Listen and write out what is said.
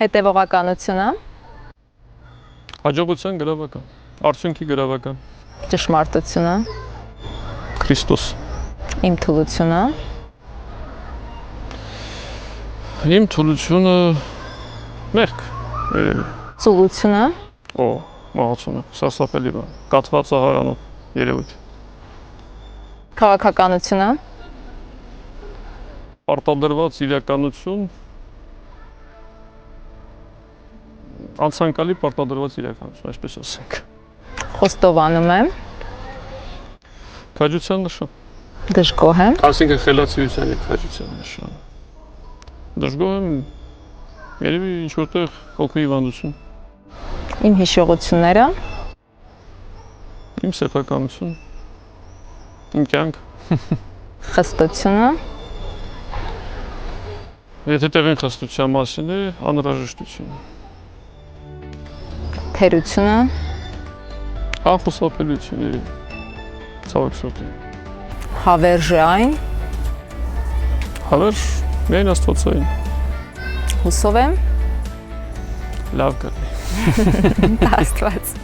Հետևողականությունը, Հաջողության գրավական, արդյունքի գրավական, ճշմարտությունը, Քրիստոս, իմ թուլությունը, իմ թուլությունը, մեղք, երևի, ծուլությունը, մահացումը, սարսափելի բան, կաթված ահարանով, երևույթ, քաղաքականությունը, պարտադրված իրականություն, անցանկալի պարտադրված իրականություն, այսպես ասենք, խոստովանում եմ, քաջության նշան, դժգոհ եմ, այսինքն խելացիության եւ քաջության նշան, դժգոհ եմ, երևի ինչ որտեղ հոգու հիվանդություն, իմ հիշողությունները, իմ սեփականություն, իմ կյանք, խստությունը, եթե տեղին խստության մասին է, անհրաժեշտություն, թերությունը, անխուսափելիություն երևի, ցավոք սրտի, հավերժը այն, հավերժ միայն աստվածային, հուսով եմ, լավ կլինի, Աստված